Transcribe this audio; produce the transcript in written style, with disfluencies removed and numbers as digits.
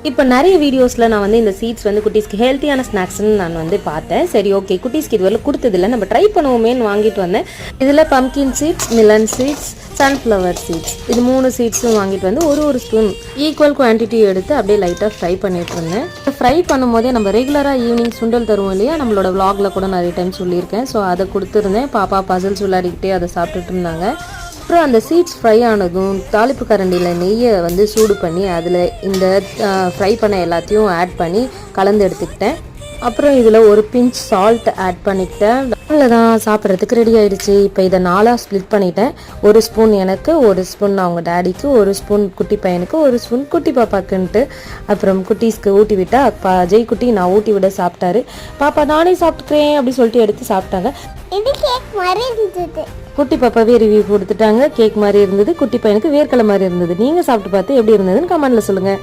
இப்போ நிறைய வீடியோஸில் நான் வந்து இந்த சீட்ஸ் வந்து குட்டீஸ்க்கு ஹெல்த்தியான ஸ்நாக்ஸ்ன்னு நான் வந்து பார்த்தேன். சரி ஓகே, குட்டீஸ்க்கு இதுவரை கொடுத்ததில்ல, நம்ம ட்ரை பண்ணுவோமேன்னு வாங்கிட்டு வந்தேன். இதில் pumpkin seeds, melon seeds, sunflower seeds, இது 3 சீட்ஸும் வாங்கிட்டு வந்து ஒரு ஸ்பூன் ஈக்குவல் குவான்டிட்டி எடுத்து அப்படியே லைட்டாக ஃப்ரை பண்ணிட்டு இருந்தேன். ஃப்ரை பண்ணும்போதே நம்ம ரெகுலராக ஈவினிங் சுண்டல் தருவோம் இல்லையா, நம்மளோட விளாகில் கூட நிறைய டைம் சொல்லியிருக்கேன். ஸோ அதை கொடுத்துருந்தேன். பாப்பா பசில்ஸ் விளையாடிக்கிட்டே அதை சாப்பிட்டுட்டு இருந்தாங்க. அப்புறம் அந்த சீட்ஸ் ஃப்ரை ஆனதும் தாளிப்பு கரண்டியில் நெய்யை வந்து சூடு பண்ணி அதில் இந்த ஃப்ரை பண்ண எல்லாத்தையும் ஆட் பண்ணி கலந்து எடுத்துக்கிட்டேன். அப்புறம் இதில் ஒரு பிஞ்ச் சால்ட் ஆட் பண்ணிக்கிட்டேன். அவ்வளோதான், சாப்பிட்றதுக்கு ரெடி ஆகிடுச்சு. இப்போ இதை 4ஆக ஸ்ப்ளிட் பண்ணிட்டேன். 1 ஸ்பூன் எனக்கு, 1 ஸ்பூன் அவங்க டேடிக்கு, 1 ஸ்பூன் குட்டி பையனுக்கு, 1 ஸ்பூன் குட்டி பாப்பாக்குன்ட்டு அப்புறம் குட்டீஸ்க்கு ஊட்டி விட்டா. ஜெய் குட்டி நான் ஊட்டி விட சாப்பிட்டாரு. பாப்பா நானே சாப்பிட்டுக்கிறேன் அப்படி சொல்லிட்டு எடுத்து சாப்பிட்டாங்க. இது கேக் மாதிரி இருந்தது. குட்டி பாப்பாவே ரிவ்யூ கொடுத்துட்டாங்க. கேக் மாதிரி இருந்தது, குட்டி பையனுக்கு வேர்க்கலை மாதிரி இருந்தது. நீங்கள் சாப்பிட்டு பார்த்து எப்படி இருந்ததுன்னு கமெண்ட்ல சொல்லுங்கள்.